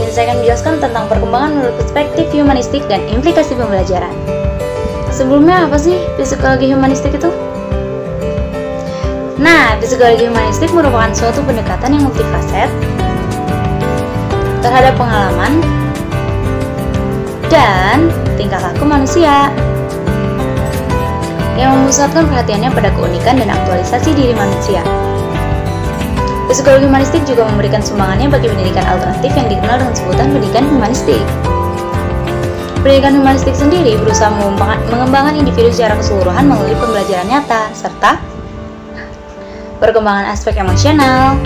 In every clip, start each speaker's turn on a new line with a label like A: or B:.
A: ini saya akan menjelaskan tentang perkembangan menurut perspektif humanistik dan implikasi pembelajaran. Sebelumnya, apa sih psikologi humanistik itu? Nah, psikologi humanistik merupakan suatu pendekatan yang multifaset terhadap pengalaman dan tingkah laku manusia, yang memusatkan perhatiannya pada keunikan dan aktualisasi diri manusia. Psikologi humanistik juga memberikan sumbangannya bagi pendidikan alternatif yang dikenal dengan sebutan pendidikan humanistik. Pendidikan humanistik sendiri berusaha mengembangkan individu secara keseluruhan melalui pembelajaran nyata, serta perkembangan aspek emosional,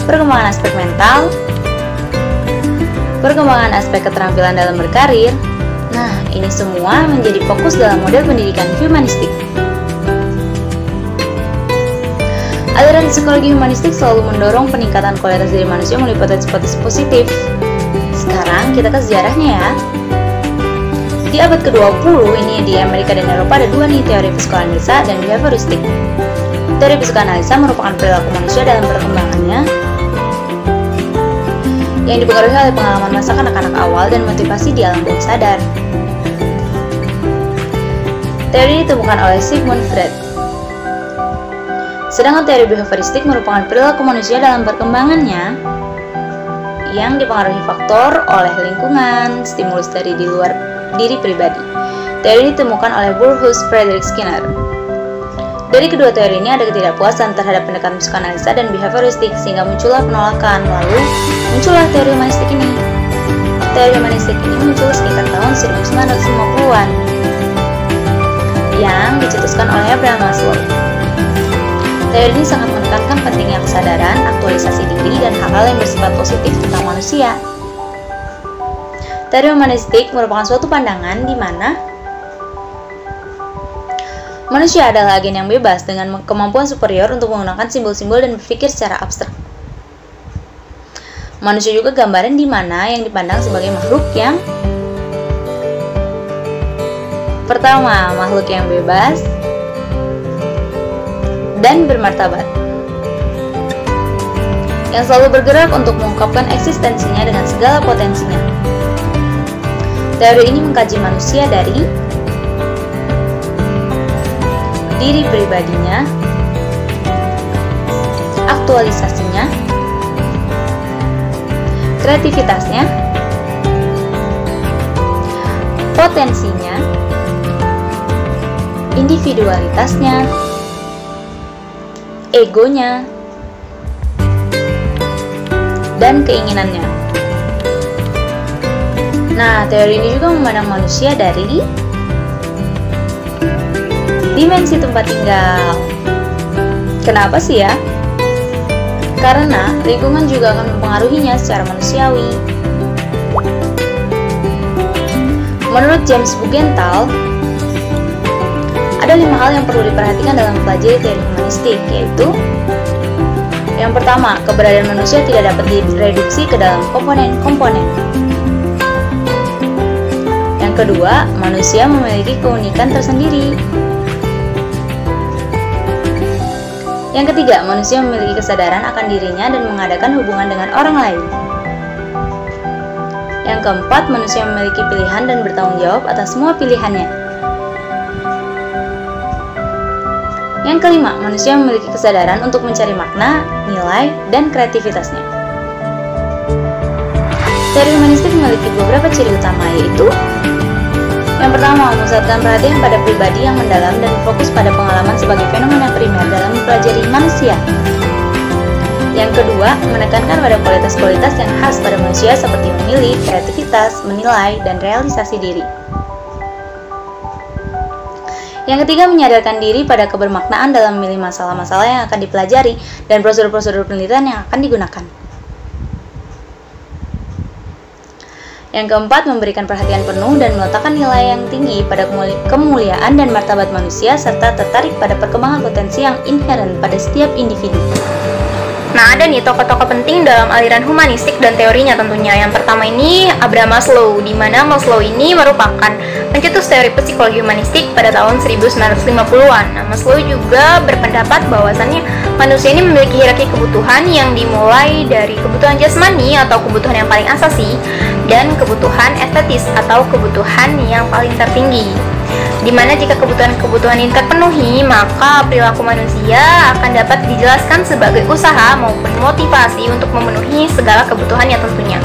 A: perkembangan aspek mental, perkembangan aspek keterampilan dalam berkarir. Nah, ini semua menjadi fokus dalam model pendidikan humanistik. Aliran psikologi humanistik selalu mendorong peningkatan kualitas diri manusia melalui potensi-potensi positif. Sekarang kita ke sejarahnya ya. Di abad ke-20 ini di Amerika dan Eropa ada dua nih teori psikoanalisa dan behavioristik. Teori psikoanalisa merupakan perilaku manusia dalam perkembangannya yang dipengaruhi oleh pengalaman masa kanak-kanak awal dan motivasi di alam bawah sadar. Teori ini ditemukan oleh Sigmund Freud. Sedangkan teori behavioristik merupakan perilaku manusia dalam perkembangannya yang dipengaruhi faktor oleh lingkungan, stimulus dari di luar diri pribadi. Teori ini ditemukan oleh Burrhus Frederick Skinner. Dari kedua teori ini ada ketidakpuasan terhadap pendekatan psikoanalisa dan behavioristik sehingga muncullah penolakan, lalu muncullah teori humanistik ini. Teori humanistik ini muncul sekitar tahun 1950-an yang dicetuskan oleh Abraham Maslow. Teori ini sangat menekankan pentingnya kesadaran, aktualisasi diri, dan hal-hal yang bersifat positif tentang manusia. Teori humanistik merupakan suatu pandangan di mana manusia adalah agen yang bebas dengan kemampuan superior untuk menggunakan simbol-simbol dan berpikir secara abstrak. Manusia juga gambaran di mana yang dipandang sebagai makhluk yang pertama, makhluk yang bebas dan bermartabat, yang selalu bergerak untuk mengungkapkan eksistensinya dengan segala potensinya. Teori ini mengkaji manusia dari diri pribadinya, aktualisasinya, kreativitasnya, potensinya, individualitasnya, egonya, dan keinginannya. Nah, teori ini juga memandang manusia dari dimensi tempat tinggal. Kenapa sih ya? Karena lingkungan juga akan mempengaruhinya secara manusiawi. Menurut James Bugental, ada 5 hal yang perlu diperhatikan dalam mempelajari teori humanistik, yaitu yang pertama, keberadaan manusia tidak dapat direduksi ke dalam komponen-komponen. Yang kedua, manusia memiliki keunikan tersendiri. Yang ketiga, manusia memiliki kesadaran akan dirinya dan mengadakan hubungan dengan orang lain. Yang keempat, manusia memiliki pilihan dan bertanggung jawab atas semua pilihannya. Yang kelima, manusia memiliki kesadaran untuk mencari makna, nilai, dan kreativitasnya. Teori humanistik memiliki beberapa ciri utama, yaitu yang pertama, memusatkan perhatian pada pribadi yang mendalam dan fokus pada pengalaman sebagai fenomena primer dalam mempelajari manusia. Yang kedua, menekankan pada kualitas-kualitas yang khas pada manusia seperti memilih, kreativitas, menilai, dan realisasi diri. Yang ketiga, menyadarkan diri pada kebermaknaan dalam memilih masalah-masalah yang akan dipelajari dan prosedur-prosedur penelitian yang akan digunakan. Yang keempat, memberikan perhatian penuh dan meletakkan nilai yang tinggi pada kemuliaan dan martabat manusia serta tertarik pada perkembangan potensi yang inheren pada setiap individu.
B: Nah, ada nih tokoh-tokoh penting dalam aliran humanistik dan teorinya tentunya. Yang pertama ini Abraham Maslow, di mana Maslow ini merupakan pencetus teori psikologi humanistik pada tahun 1950-an. Nah, Maslow juga berpendapat bahwasannya manusia ini memiliki hierarki kebutuhan yang dimulai dari kebutuhan jasmani atau kebutuhan yang paling asasi dan kebutuhan estetis atau kebutuhan yang paling tertinggi. Dimana jika kebutuhan-kebutuhan ini terpenuhi, maka perilaku manusia akan dapat dijelaskan sebagai usaha maupun motivasi untuk memenuhi segala kebutuhannya tentunya.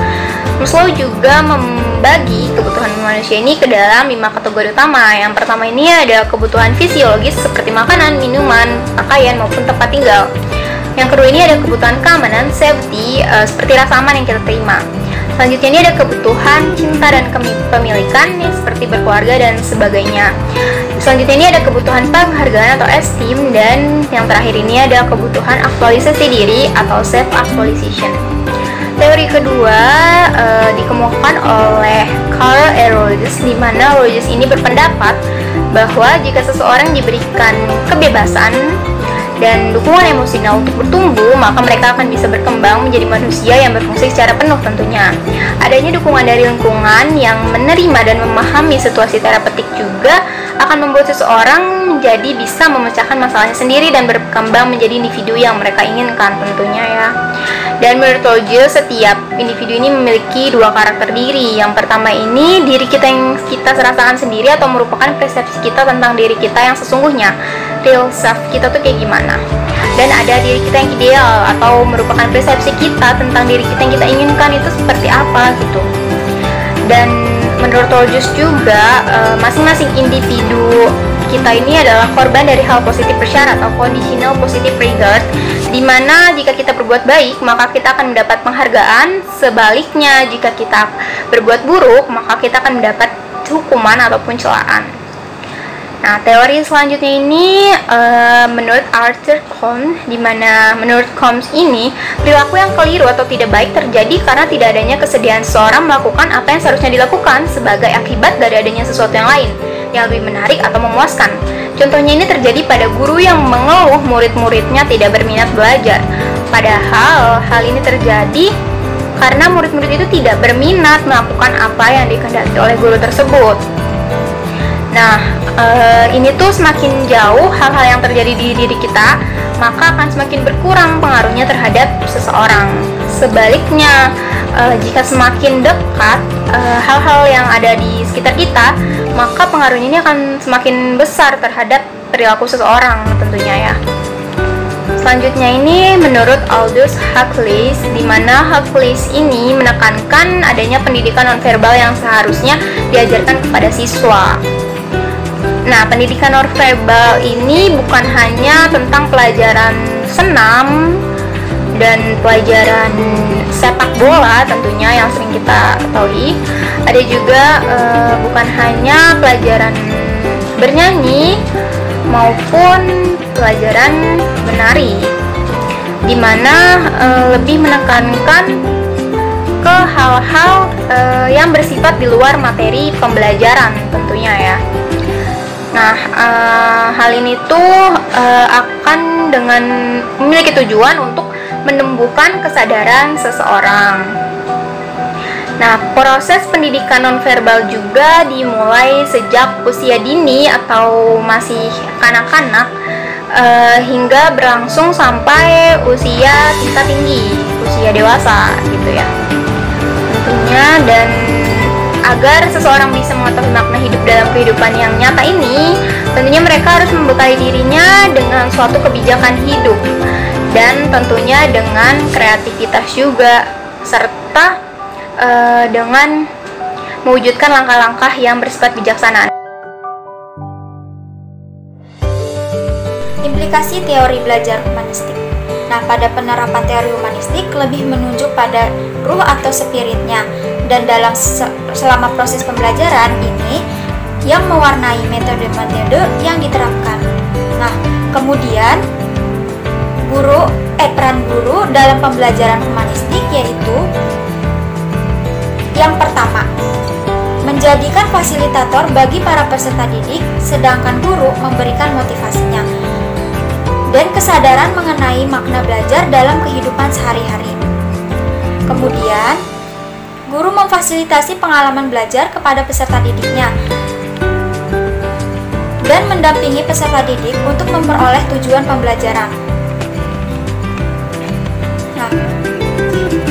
B: Maslow juga membagi kebutuhan manusia ini ke dalam 5 kategori utama. Yang pertama ini ada kebutuhan fisiologis seperti makanan, minuman, pakaian maupun tempat tinggal. Yang kedua ini ada kebutuhan keamanan, safety, seperti rasa aman yang kita terima. Selanjutnya ini ada kebutuhan cinta dan kepemilikan seperti berkeluarga dan sebagainya. Selanjutnya ini ada kebutuhan penghargaan atau esteem, dan yang terakhir ini ada kebutuhan aktualisasi diri atau self-actualization. Teori kedua dikemukakan oleh Carl Rogers, di mana Rogers ini berpendapat bahwa jika seseorang diberikan kebebasan dan dukungan emosional untuk bertumbuh, maka mereka akan bisa berkembang menjadi manusia yang berfungsi secara penuh tentunya. Adanya dukungan dari lingkungan yang menerima dan memahami situasi terapeutik juga akan membuat seseorang menjadi bisa memecahkan masalahnya sendiri dan berkembang menjadi individu yang mereka inginkan tentunya ya. Dan menurut Rogers, setiap individu ini memiliki 2 karakter diri. Yang pertama ini diri kita yang kita rasakan sendiri atau merupakan persepsi kita tentang diri kita yang sesungguhnya, real self kita tuh kayak gimana. Dan ada diri kita yang ideal atau merupakan persepsi kita tentang diri kita yang kita inginkan itu seperti apa gitu. Dan menurut Rogers juga masing-masing individu kita ini adalah korban dari hal positif bersyarat atau conditional positive regard, di mana jika kita berbuat baik maka kita akan mendapat penghargaan, sebaliknya jika kita berbuat buruk maka kita akan mendapat hukuman ataupun celaan. Nah, teori selanjutnya ini menurut Arthur Combs, di mana menurut Combs ini perilaku yang keliru atau tidak baik terjadi karena tidak adanya kesediaan seseorang melakukan apa yang seharusnya dilakukan sebagai akibat dari adanya sesuatu yang lain yang lebih menarik atau memuaskan. Contohnya ini terjadi pada guru yang mengeluh murid-muridnya tidak berminat belajar. Padahal hal ini terjadi karena murid-murid itu tidak berminat melakukan apa yang dikehendaki oleh guru tersebut. Nah, ini tuh semakin jauh hal-hal yang terjadi di diri kita, maka akan semakin berkurang pengaruhnya terhadap seseorang. Sebaliknya, jika semakin dekat hal-hal yang ada di sekitar kita, maka pengaruhnya ini akan semakin besar terhadap perilaku seseorang tentunya ya. Selanjutnya ini menurut Aldous Huxley, di mana Huxley ini menekankan adanya pendidikan nonverbal yang seharusnya diajarkan kepada siswa. Nah, pendidikan nonverbal ini bukan hanya tentang pelajaran senam dan pelajaran sepak bola tentunya yang sering kita ketahui. Ada juga bukan hanya pelajaran bernyanyi maupun pelajaran menari, di mana lebih menekankan ke hal-hal yang bersifat di luar materi pembelajaran tentunya ya. Nah, hal ini tuh akan dengan memiliki tujuan untuk menumbuhkan kesadaran seseorang. Nah, proses pendidikan nonverbal juga dimulai sejak usia dini atau masih kanak-kanak hingga berlangsung sampai usia tingkat tinggi, usia dewasa gitu ya. Tentunya, dan agar seseorang bisa mengetahui makna hidup dalam kehidupan yang nyata ini, tentunya mereka harus membekali dirinya dengan suatu kebijakan hidup dan tentunya dengan kreativitas juga, serta dengan mewujudkan langkah-langkah yang bersifat bijaksana.
C: Implikasi teori belajar humanistik. Nah, pada penerapan teori humanistik lebih menunjuk pada ruh atau spiritnya, dan dalam selama proses pembelajaran ini yang mewarnai metode-metode yang diterapkan. Nah, kemudian peran guru dalam pembelajaran humanistik yaitu yang pertama, menjadikan fasilitator bagi para peserta didik, sedangkan guru memberikan motivasinya. dan kesadaran mengenai makna belajar dalam kehidupan sehari-hari. Kemudian, guru memfasilitasi pengalaman belajar kepada peserta didiknya dan mendampingi peserta didik untuk memperoleh tujuan pembelajaran. Nah,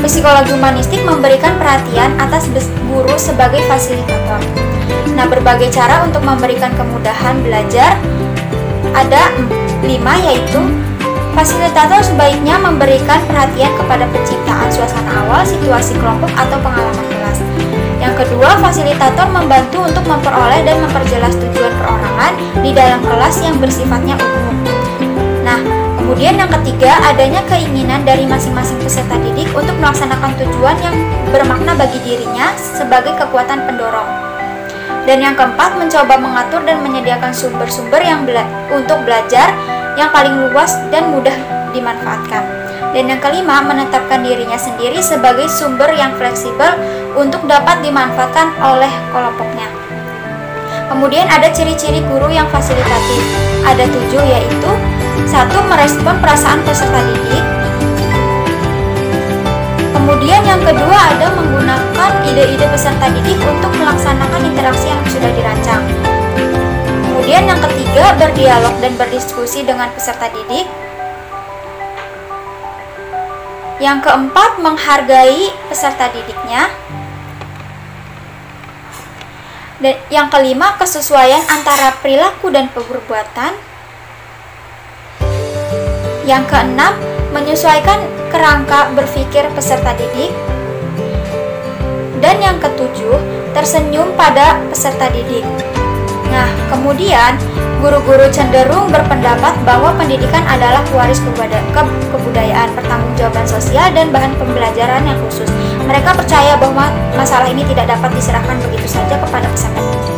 C: psikologi humanistik memberikan perhatian atas guru sebagai fasilitator. Nah, berbagai cara untuk memberikan kemudahan belajar ada 5, yaitu fasilitator sebaiknya memberikan perhatian kepada penciptaan suasana awal, situasi kelompok, atau pengalaman kelas. Yang kedua, fasilitator membantu untuk memperoleh dan memperjelas tujuan perorangan di dalam kelas yang bersifatnya umum. Nah, kemudian yang ketiga, adanya keinginan dari masing-masing peserta didik untuk melaksanakan tujuan yang bermakna bagi dirinya sebagai kekuatan pendorong. Dan yang keempat, mencoba mengatur dan menyediakan sumber-sumber untuk belajar yang paling luas dan mudah dimanfaatkan. Dan yang kelima, menetapkan dirinya sendiri sebagai sumber yang fleksibel untuk dapat dimanfaatkan oleh kelompoknya. Kemudian ada ciri-ciri guru yang fasilitatif. Ada 7, yaitu 1. Merespon perasaan peserta didik. Kemudian yang kedua ada menggunakan ide-ide peserta didik untuk melaksanakan interaksi yang sudah dirancang. Kemudian yang ketiga, berdialog dan berdiskusi dengan peserta didik. Yang keempat, menghargai peserta didiknya. Dan yang kelima, kesesuaian antara perilaku dan perbuatan. Yang keenam, menyesuaikan kerangka berpikir peserta didik. Dan yang ketujuh, tersenyum pada peserta didik. Nah, kemudian guru-guru cenderung berpendapat bahwa pendidikan adalah pewaris kebudayaan, pertanggungjawaban sosial, dan bahan pembelajaran yang khusus. Mereka percaya bahwa masalah ini tidak dapat diserahkan begitu saja kepada peserta didik.